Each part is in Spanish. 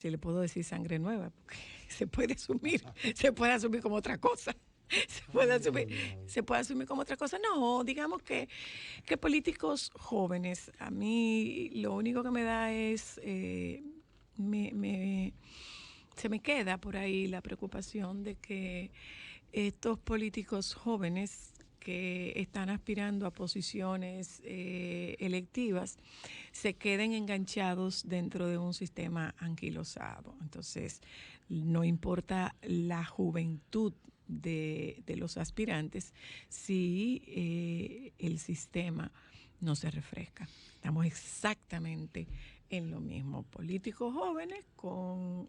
si le puedo decir sangre nueva, porque se puede asumir como otra cosa. Se puede asumir como otra cosa. No, digamos que políticos jóvenes, a mí lo único que me da es, se me queda por ahí la preocupación de que estos políticos jóvenes que están aspirando a posiciones electivas se queden enganchados dentro de un sistema anquilosado. Entonces, no importa la juventud de los aspirantes si el sistema no se refresca. Estamos exactamente en lo mismo. Políticos jóvenes con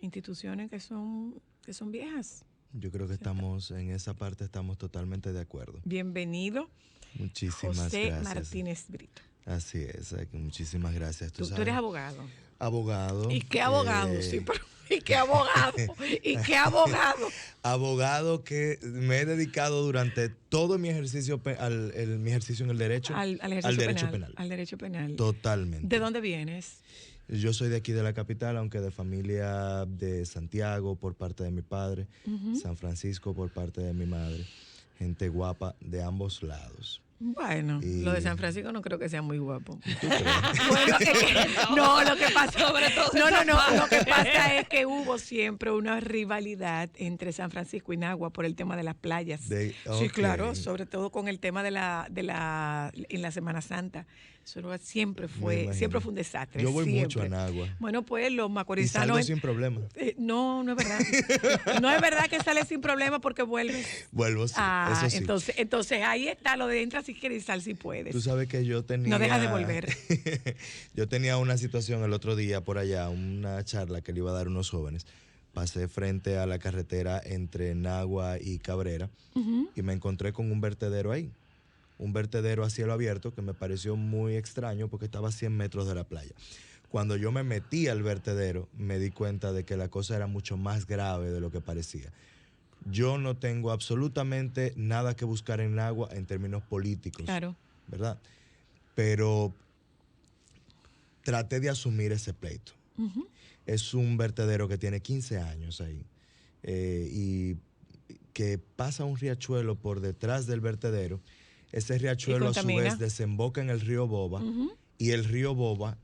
instituciones que son viejas. Yo creo que estamos en esa parte, estamos totalmente de acuerdo. Bienvenido, Muchísimas José gracias. Martínez Brito. Así es, muchísimas gracias. Tú eres abogado. Abogado. ¿Y qué abogado? Sí, pero ¿y qué abogado? ¿Y qué abogado? Abogado que me he dedicado durante todo mi ejercicio, mi ejercicio en el derecho, Al derecho penal. Al derecho penal. Totalmente. ¿De dónde vienes? Yo soy de aquí de la capital, aunque de familia de Santiago por parte de mi padre, San Francisco por parte de mi madre. Gente guapa de ambos lados. Bueno, lo de San Francisco no creo que sea muy guapo. ¿Tú crees? Bueno, no, lo que pasa, sobre todo lo que pasa es que hubo siempre una rivalidad entre San Francisco y Nagua por el tema de las playas. Sí, claro, sobre todo con el tema en la Semana Santa. Eso siempre fue un desastre. Yo voy siempre. mucho a Nagua. Bueno, pues los macorizanos. Y salgo sin problema. No es verdad. No es verdad que sales sin problema porque vuelves. Vuelvo, sí. Eso sí. Entonces ahí está lo de entra si quieres y sal si puedes. Tú sabes que yo tenía. No dejas de volver. Yo tenía una situación el otro día por allá, una charla que le iba a dar a unos jóvenes. Pasé frente a la carretera entre Nagua y Cabrera y me encontré con un vertedero ahí. Un vertedero a cielo abierto que me pareció muy extraño porque estaba a 100 metros de la playa. Cuando yo me metí al vertedero, me di cuenta de que la cosa era mucho más grave de lo que parecía. Yo no tengo absolutamente nada que buscar en Nagua en términos políticos. Claro. ¿Verdad? Pero traté de asumir ese pleito. Es un vertedero que tiene 15 años ahí y que pasa un riachuelo por detrás del vertedero. Ese riachuelo a su vez desemboca en el río Boba y el río Boba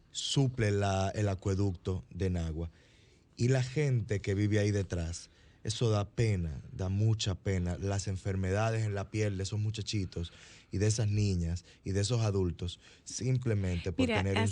suple el acueducto de Nagua. Y la gente que vive ahí detrás, eso da pena, da mucha pena. Las enfermedades en la piel de esos muchachitos y de esas niñas y de esos adultos, simplemente por tener un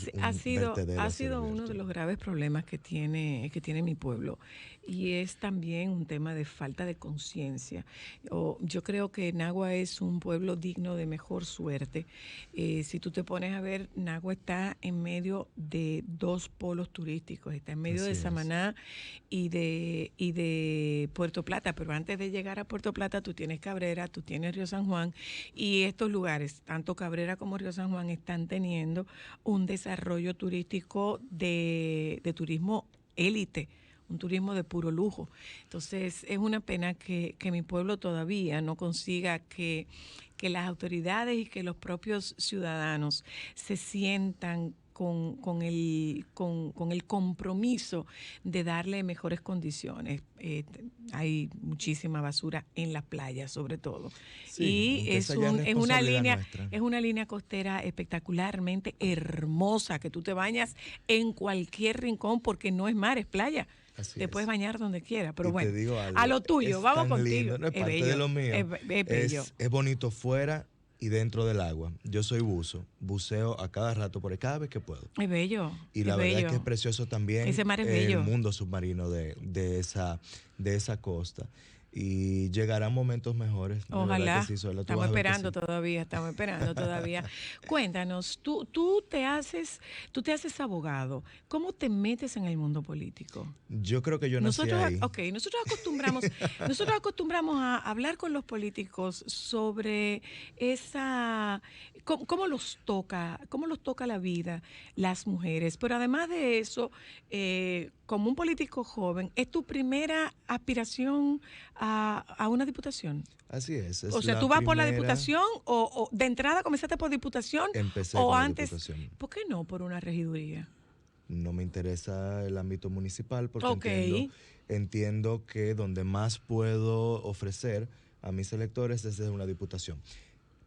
vertedero. Ha sido uno de los graves problemas que tiene mi pueblo, y es también un tema de falta de conciencia. Yo creo que Nagua es un pueblo digno de mejor suerte. Si tú te pones a ver, Nagua está en medio de dos polos turísticos, está en medio de Samaná y de Puerto Plata, pero antes de llegar a Puerto Plata tú tienes Cabrera, tú tienes Río San Juan, y estos lugares, tanto Cabrera como Río San Juan, están teniendo un desarrollo turístico de turismo élite, un turismo de puro lujo. Entonces es una pena que mi pueblo todavía no consiga que las autoridades y que los propios ciudadanos se sientan con el compromiso de darle mejores condiciones. Hay muchísima basura en la playa, sobre todo. Sí, y es una línea costera espectacularmente hermosa, que tú te bañas en cualquier rincón porque no es mar, es playa. Te puedes bañar donde quieras, pero bueno, a lo tuyo, vamos contigo. No es parte de lo mío. Es bonito fuera y dentro del agua. Yo soy buceo a cada rato, por ahí, cada vez que puedo. Es bello. Y la verdad es que es precioso también. Ese mar es bello. El mundo submarino de esa costa. Y llegarán momentos mejores. Ojalá. Sí, estamos esperando todavía. Cuéntanos, tú te haces abogado. ¿Cómo te metes en el mundo político? Yo creo que yo nací ahí. Nosotros acostumbramos a hablar con los políticos sobre cómo los toca la vida, las mujeres. Pero además de eso, como un político joven, ¿es tu primera aspiración a una diputación? Así es. O sea, ¿tú vas por la diputación o de entrada comenzaste por diputación? Empecé o por antes, la diputación. ¿Por qué no por una regiduría? No me interesa el ámbito municipal porque Ok. entiendo que donde más puedo ofrecer a mis electores es desde una diputación.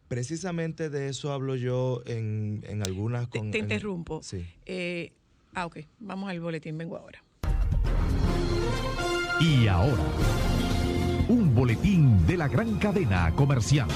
Precisamente de eso hablo yo en algunas... Te interrumpo. Sí. Ok, vamos al boletín, vengo ahora. Y ahora, un boletín de la gran cadena comercial.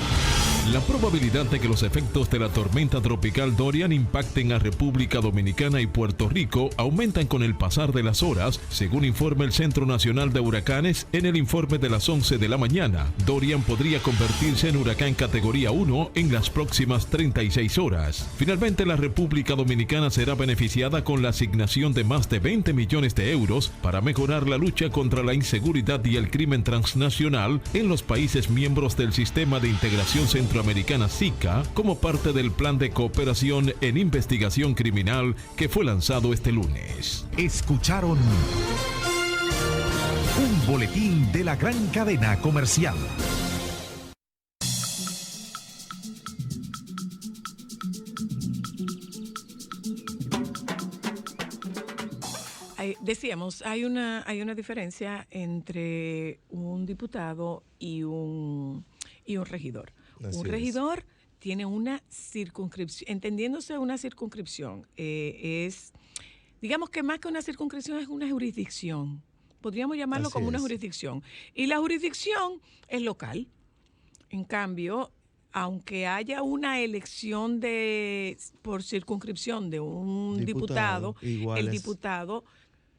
La probabilidad de que los efectos de la tormenta tropical Dorian impacten a República Dominicana y Puerto Rico aumentan con el pasar de las horas, según informa el Centro Nacional de Huracanes en el informe de las 11 de la mañana. Dorian podría convertirse en huracán categoría 1 en las próximas 36 horas. Finalmente, la República Dominicana será beneficiada con la asignación de más de 20 millones de euros para mejorar la lucha contra la inseguridad y el crimen transnacional en los países miembros del Sistema de Integración Centroamericana SICA, como parte del Plan de Cooperación en Investigación Criminal que fue lanzado este lunes. Escucharon un boletín de la gran cadena comercial. Decíamos, hay una diferencia entre un diputado y un regidor. Así Un es. regidor tiene una circunscripción, entendiéndose una circunscripción, digamos que más que una circunscripción es una jurisdicción. Podríamos llamarlo Así como una es. jurisdicción. Y la jurisdicción es local. En cambio, aunque haya una elección por circunscripción de un diputado, igual el es- diputado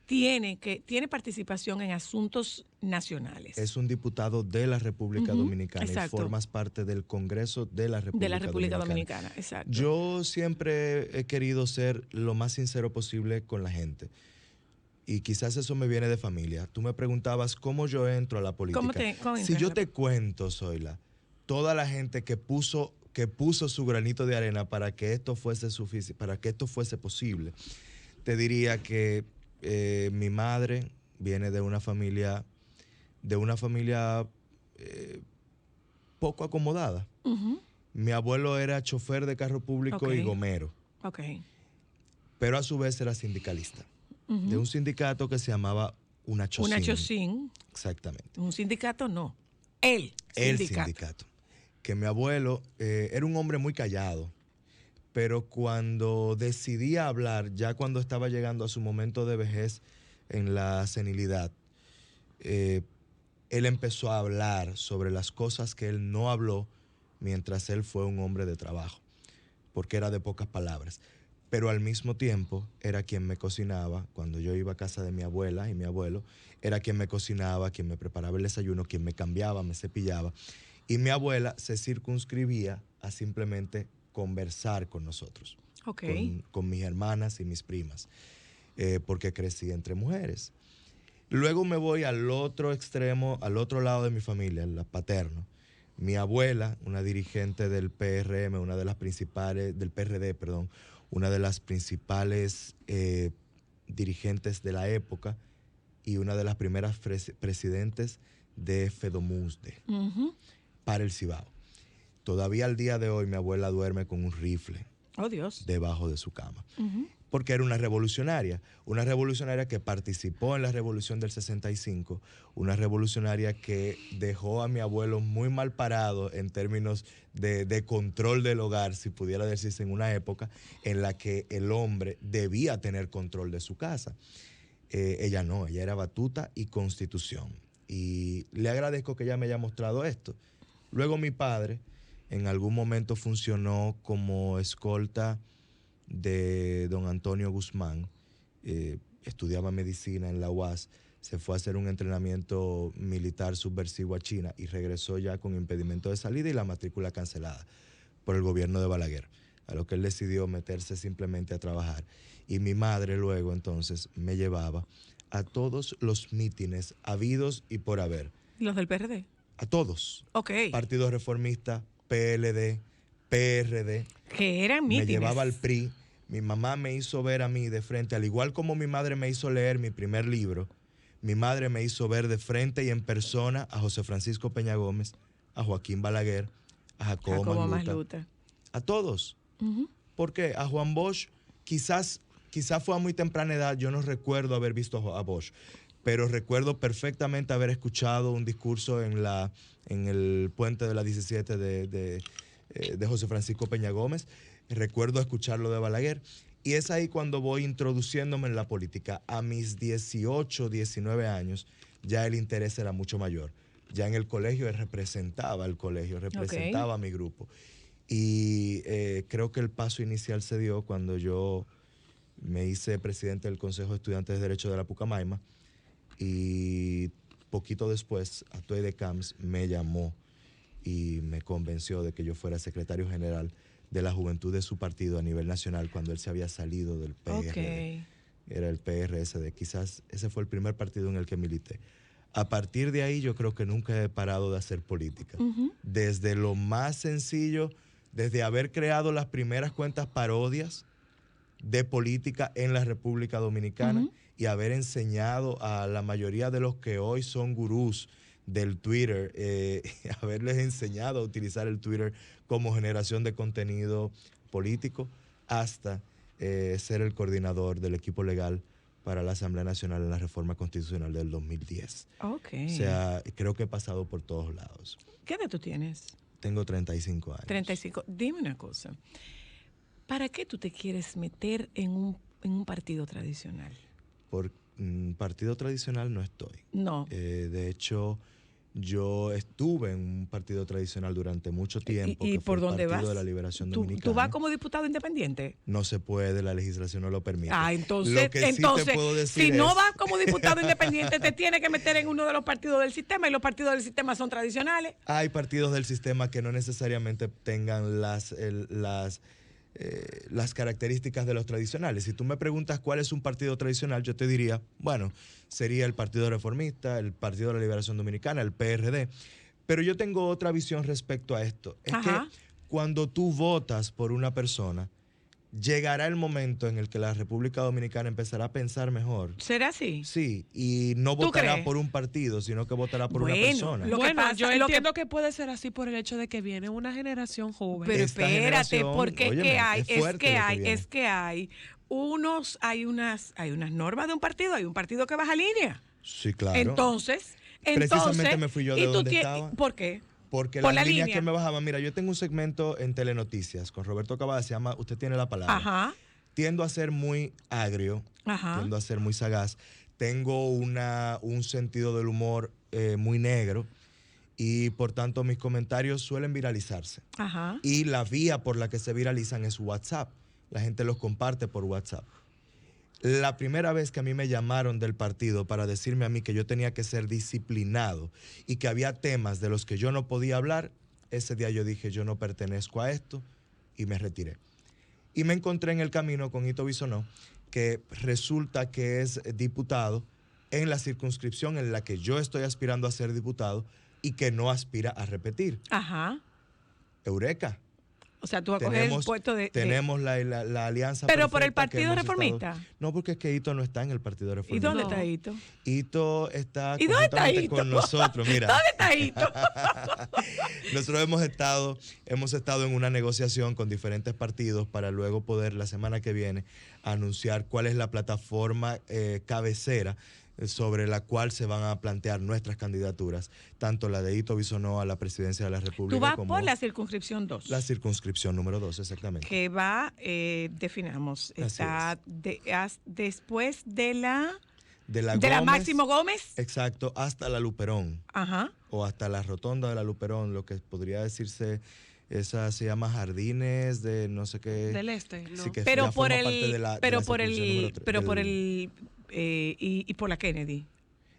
tiene participación en asuntos nacionales. Es un diputado de la República Ujú, Dominicana exacto. y formas parte del Congreso de la República de la República Dominicana, exacto. Yo siempre he querido ser lo más sincero posible con la gente. Y quizás eso me viene de familia. Tú me preguntabas cómo yo entro a la política. cómo Si entras yo a la- te cuento, Zoila, toda la gente que puso su granito de arena para que esto fuese posible, te diría que mi madre viene de una familia poco acomodada. Ujú, Mi abuelo era chofer de carro público Ok. y gomero, ok. pero a su vez era sindicalista Ujú. de un sindicato que se llamaba Unachocin. Una chocín, Exactamente. un sindicato no. El Sindicato. Que mi abuelo era un hombre muy callado, pero cuando decidía hablar, ya cuando estaba llegando a su momento de vejez en la senilidad, él empezó a hablar sobre las cosas que él no habló mientras él fue un hombre de trabajo, porque era de pocas palabras. Pero al mismo tiempo era quien me cocinaba. Cuando yo iba a casa de mi abuela y mi abuelo, era quien me cocinaba, quien me preparaba el desayuno, quien me cambiaba, me cepillaba. Y mi abuela se circunscribía a simplemente conversar con nosotros, Ok. con mis hermanas y mis primas, porque crecí entre mujeres. Luego me voy al otro extremo, al otro lado de mi familia, el paterno. Mi abuela, una dirigente del PRM, una de las principales, del PRD, perdón, una de las principales dirigentes de la época y una de las primeras presidentes de FEDOMUSDE Ujú. para el Cibao. Todavía al día de hoy mi abuela duerme con un rifle Oh, Dios. debajo de su cama. Ujú. Porque era una revolucionaria que participó en la revolución del 65, una revolucionaria que dejó a mi abuelo muy mal parado en términos de control del hogar, si pudiera decirse, en una época en la que el hombre debía tener control de su casa. Ella no, ella era batuta y constitución. Y le agradezco que ella me haya mostrado esto. Luego mi padre en algún momento funcionó como escolta de don Antonio Guzmán, estudiaba medicina en la UAS, se fue a hacer un entrenamiento militar subversivo a China y regresó ya con impedimento de salida y la matrícula cancelada por el gobierno de Balaguer, a lo que él decidió meterse simplemente a trabajar. Y mi madre luego entonces me llevaba a todos los mítines habidos y por haber, Los del PRD. a todos, Ok. Partido Reformista, PLD, PRD, Que eran me mítines. llevaba al PRI. Mi mamá me hizo ver a mí de frente, al igual como mi madre me hizo leer mi primer libro, mi madre me hizo ver de frente y en persona a José Francisco Peña Gómez, a Joaquín Balaguer, a Jacobo Jacobo Masluta, Masluta. a todos. Ujú. ¿Por qué? A Juan Bosch quizás quizás fue a muy temprana edad, yo no recuerdo haber visto a Bosch, pero recuerdo perfectamente haber escuchado un discurso en el puente de la 17 de José Francisco Peña Gómez. Recuerdo escucharlo de Balaguer. Y es ahí cuando voy introduciéndome en la política. A mis 18, 19 años, ya el interés era mucho mayor. Ya en el colegio representaba a mi grupo. Y creo que el paso inicial se dio cuando yo me hice presidente del Consejo de Estudiantes de Derecho de la Pucamaima. Y poquito después, Atuey de Camps me llamó y me convenció de que yo fuera secretario general de la juventud de su partido a nivel nacional cuando él se había salido del PRD. Okay. Era el PRSD. Quizás ese fue el primer partido en el que milité. A partir de ahí yo creo que nunca he parado de hacer política. Desde lo más sencillo, desde haber creado las primeras cuentas parodias de política en la República Dominicana y haber enseñado a la mayoría de los que hoy son gurús del Twitter, haberles enseñado a utilizar el Twitter como generación de contenido político, hasta ser el coordinador del equipo legal para la Asamblea Nacional en la reforma constitucional del 2010. Okay. O sea, creo que he pasado por todos lados. ¿Qué edad tú tienes? Tengo 35 años. 35. Dime una cosa. ¿Para qué tú te quieres meter en un partido tradicional? Por partido tradicional no estoy. No. De hecho, yo estuve en un partido tradicional durante mucho tiempo. ¿Y que por fue dónde el Partido vas? de la Liberación ¿Tú Dominicana. vas como diputado independiente? No se puede, la legislación no lo permite. Entonces, Lo que sí te puedo decir si es, no vas como diputado independiente, te tienes que meter en uno de los partidos del sistema, y los partidos del sistema son tradicionales. hay partidos del sistema que no necesariamente tengan las características de los tradicionales. Si tú me preguntas cuál es un partido tradicional, yo te diría, bueno, sería el Partido Reformista, el Partido de la Liberación Dominicana, el PRD. Pero yo tengo otra visión respecto a esto. Es que cuando tú votas por una persona, llegará el momento en el que la República Dominicana empezará a pensar mejor. ¿Será así? Sí, y no votará por un partido, sino que votará por una persona. Yo entiendo que puede ser así por el hecho de que viene una generación joven. Pero Esta espérate, generación, porque óyeme, hay unas normas de un partido, hay un partido que baja línea. Sí, claro. Entonces precisamente me fui yo de donde estaba. ¿Por qué? Porque por las la líneas línea que me bajaban, mira, yo tengo un segmento en Telenoticias con Roberto Cavada, se llama Usted tiene la palabra. Ajá. Tiendo a ser muy agrio, tiendo a ser muy sagaz, tengo un sentido del humor muy negro y por tanto mis comentarios suelen viralizarse. Ajá. Y la vía por la que se viralizan es WhatsApp. La gente los comparte por WhatsApp. La primera vez que a mí me llamaron del partido para decirme a mí que yo tenía que ser disciplinado y que había temas de los que yo no podía hablar, ese día yo dije, yo no pertenezco a esto, y me retiré. Y me encontré en el camino con Ito Bisonó, que resulta que es diputado en la circunscripción en la que yo estoy aspirando a ser diputado y que no aspira a repetir. Ajá. Eureka. O sea, tú vas a coger el puesto de... Tenemos la alianza. Pero por el Partido Reformista. No, porque es que Ito no está en el Partido Reformista. ¿Y dónde está Ito? Ito está con nosotros. Mira. ¿Dónde está Ito? Nosotros hemos estado en una negociación con diferentes partidos para luego poder la semana que viene anunciar cuál es la plataforma cabecera sobre la cual se van a plantear nuestras candidaturas, tanto la de Ito Bisonó a la presidencia de la República. Tú vas como por la circunscripción 2. La circunscripción número 2, exactamente. Que va, definamos, está después de la Máximo Gómez. Exacto, hasta la Luperón. Ajá. O hasta la rotonda de la Luperón, lo que podría decirse... Esa se llama Jardines de no sé qué. Del Este, ¿no? Sí, que pero ya por forma parte de la y por la Kennedy.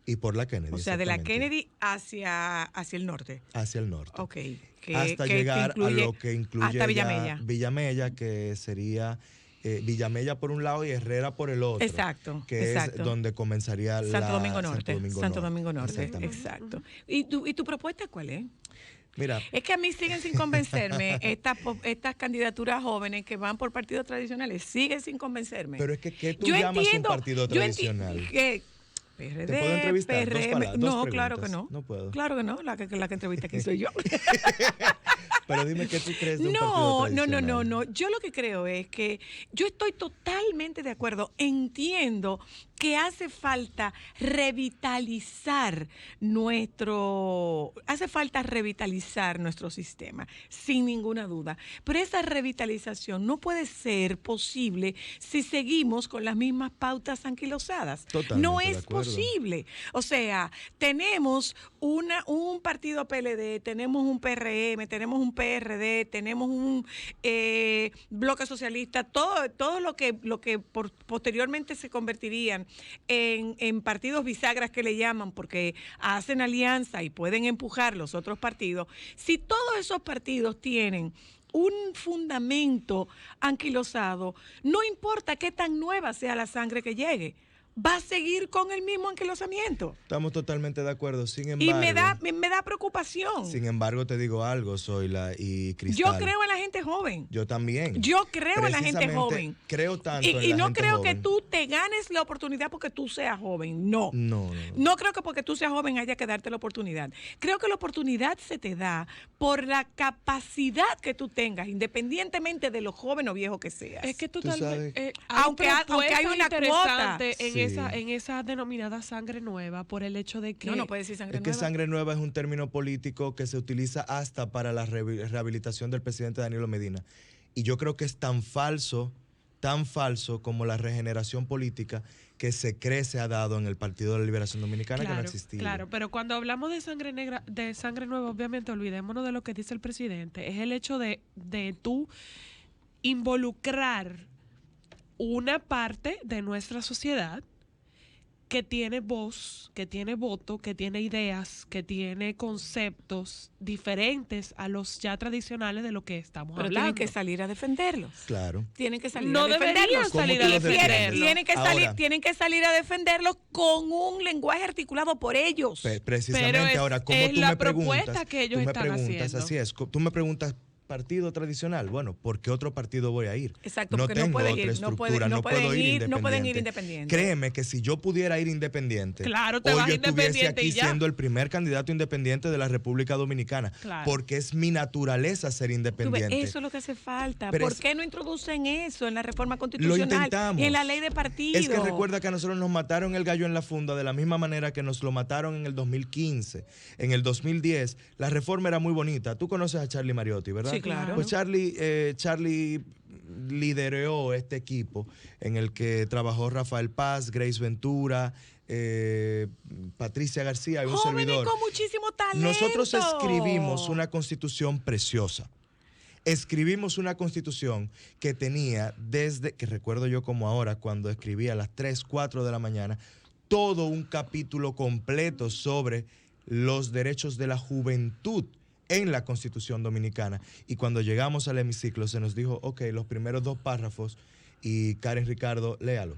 Y por la Kennedy. O sea, de la Kennedy hacia el norte. Hacia el norte. Ok. Hasta llegar a lo que incluye hasta Villamella. Villamella, que sería Villamella por un lado y Herrera por el otro. Exacto. Que es donde comenzaría Santo Domingo Norte. Santo Domingo Norte. Exacto. ¿Y tu propuesta cuál es? Mira, es que a mí siguen sin convencerme estas candidaturas jóvenes que van por partidos tradicionales, siguen sin convencerme. Pero es que ¿qué tú llamas un partido tradicional? PRD, ¿Te puedo entrevistar? PRM. Dos No, preguntas. claro que no. No puedo. Claro que no, la que entrevista aquí soy yo. Pero dime qué tú crees de un partido tradicional. No. Yo lo que creo es que yo estoy totalmente de acuerdo. Entiendo que hace falta revitalizar nuestro sistema, sin ninguna duda. Pero esa revitalización no puede ser posible si seguimos con las mismas pautas anquilosadas. Totalmente no de es acuerdo. posible. O sea, tenemos un partido PLD, tenemos un PRM, tenemos un PRD, tenemos un bloque socialista, todo lo que posteriormente se convertirían en partidos bisagras que le llaman, porque hacen alianza y pueden empujar los otros partidos. Si todos esos partidos tienen un fundamento anquilosado, no importa qué tan nueva sea la sangre que llegue, va a seguir con el mismo anquilosamiento. Estamos totalmente de acuerdo. Sin embargo, Y me da preocupación. Sin embargo, te digo algo, Zoila y Cristal. Yo creo en la gente joven. Yo también. Yo creo en la gente joven. Creo tanto en la Y no gente creo joven. que tú te ganes la oportunidad porque tú seas joven. No. No creo que porque tú seas joven haya que darte la oportunidad. Creo que la oportunidad se te da por la capacidad que tú tengas, independientemente de lo joven o viejo que seas. Es que Tú totalmente. aunque hay una interesante cuota. en esa denominada sangre nueva, por el hecho de que. No puede decir sangre Es que nueva. sangre nueva es un término político que se utiliza hasta para la rehabilitación del presidente Danilo Medina. Y yo creo que es tan falso como la regeneración política que se cree se ha dado en el Partido de la Liberación Dominicana, que no existía. Claro, pero cuando hablamos de sangre negra, de sangre nueva, obviamente olvidémonos de lo que dice el presidente. Es el hecho de tú involucrar una parte de nuestra sociedad que tiene voz, que tiene voto, que tiene ideas, que tiene conceptos diferentes a los ya tradicionales de lo que estamos Pero hablando. tienen que salir a defenderlos. Claro. Tienen que salir No a defenderlos. deberían salir a defenderlos. Tienen que salir a defenderlos con un lenguaje articulado por ellos. Precisamente Pero ahora, como es tú la me preguntas, propuesta que ellos tú me están preguntas, haciendo. así es, tú me preguntas partido tradicional, bueno, ¿por qué otro partido voy a ir? Exacto, no porque tengo no pueden otra ir, estructura, no puedo ir independiente. no pueden ir independientes. Créeme que si yo pudiera ir independiente, Claro, te hoy vas yo estuviese independiente aquí y ya. siendo el primer candidato independiente de la República Dominicana, Claro. porque es mi naturaleza ser Tú ves, independiente. eso es lo que hace falta. Pero ¿Por es- qué no introducen eso en la reforma Lo constitucional intentamos. y en la ley de partidos? Es que recuerda que a nosotros nos mataron el gallo en la funda de la misma manera que nos lo mataron en el 2015. En el 2010, la reforma era muy bonita. Tú conoces a Charlie Mariotti, ¿verdad? Sí, claro. Pues Charlie lideró este equipo en el que trabajó Rafael Paz, Grace Ventura, Patricia García y un Jóvenes servidor. con muchísimo talento. Nosotros escribimos una constitución preciosa. Escribimos una constitución que tenía desde, que recuerdo yo como ahora, cuando escribía a las 3, 4 de la mañana, todo un capítulo completo sobre los derechos de la juventud en la Constitución Dominicana. Y cuando llegamos al hemiciclo se nos dijo, ok, los primeros 2 párrafos y Karen Ricardo, léalo.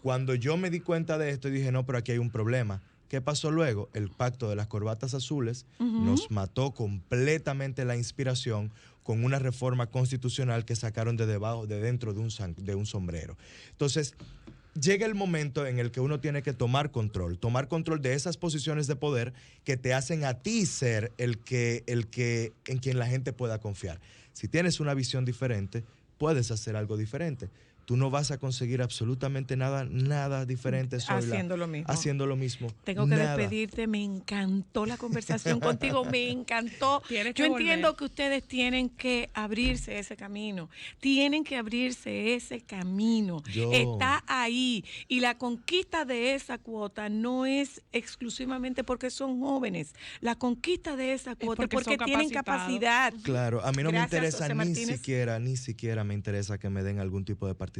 Cuando yo me di cuenta de esto, dije, no, pero aquí hay un problema. ¿Qué pasó luego? El pacto de las corbatas azules nos mató completamente la inspiración con una reforma constitucional que sacaron de dentro de un sombrero. Entonces, llega el momento en el que uno tiene que tomar control de esas posiciones de poder que te hacen a ti ser el que en quien la gente pueda confiar. Si tienes una visión diferente, puedes hacer algo diferente. Tú no vas a conseguir absolutamente nada diferente, Zoila, haciendo lo mismo. Tengo que Nada. despedirte. Me encantó la conversación contigo. Me encantó. Tienes que Yo entiendo volver. que ustedes tienen que abrirse ese camino. Tienen que abrirse ese camino. Está ahí. Y la conquista de esa cuota no es exclusivamente porque son jóvenes. La conquista de esa cuota es porque porque son tienen capacitados. capacidad. Claro, a mí no Gracias, me interesa José Martínez. ni siquiera me interesa que me den algún tipo de participación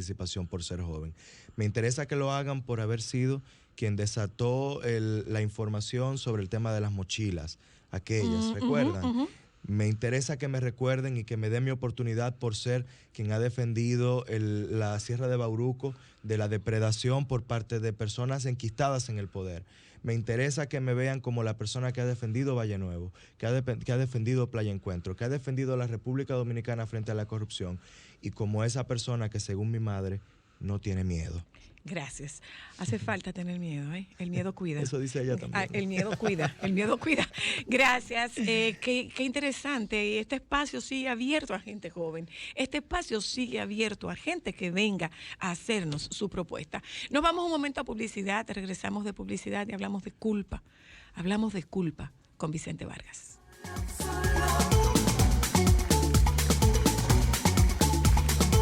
por ser joven. Me interesa que lo hagan por haber sido quien desató la información sobre el tema de las mochilas, aquellas, ¿recuerdan? Me interesa que me recuerden y que me den mi oportunidad por ser quien ha defendido la Sierra de Bauruco de la depredación por parte de personas enquistadas en el poder. Me interesa que me vean como la persona que ha defendido Valle Nuevo, que ha defendido Playa Encuentro, que ha defendido la República Dominicana frente a la corrupción, y como esa persona que, según mi madre, no tiene miedo. Gracias. Hace falta tener miedo, ¿eh? El miedo cuida. Eso dice ella también. El miedo cuida, el miedo cuida. Gracias. Qué interesante. Y este espacio sigue abierto a gente joven. Este espacio sigue abierto a gente que venga a hacernos su propuesta. Nos vamos un momento a publicidad, regresamos de publicidad y hablamos de culpa. Hablamos de culpa con Vicente Vargas.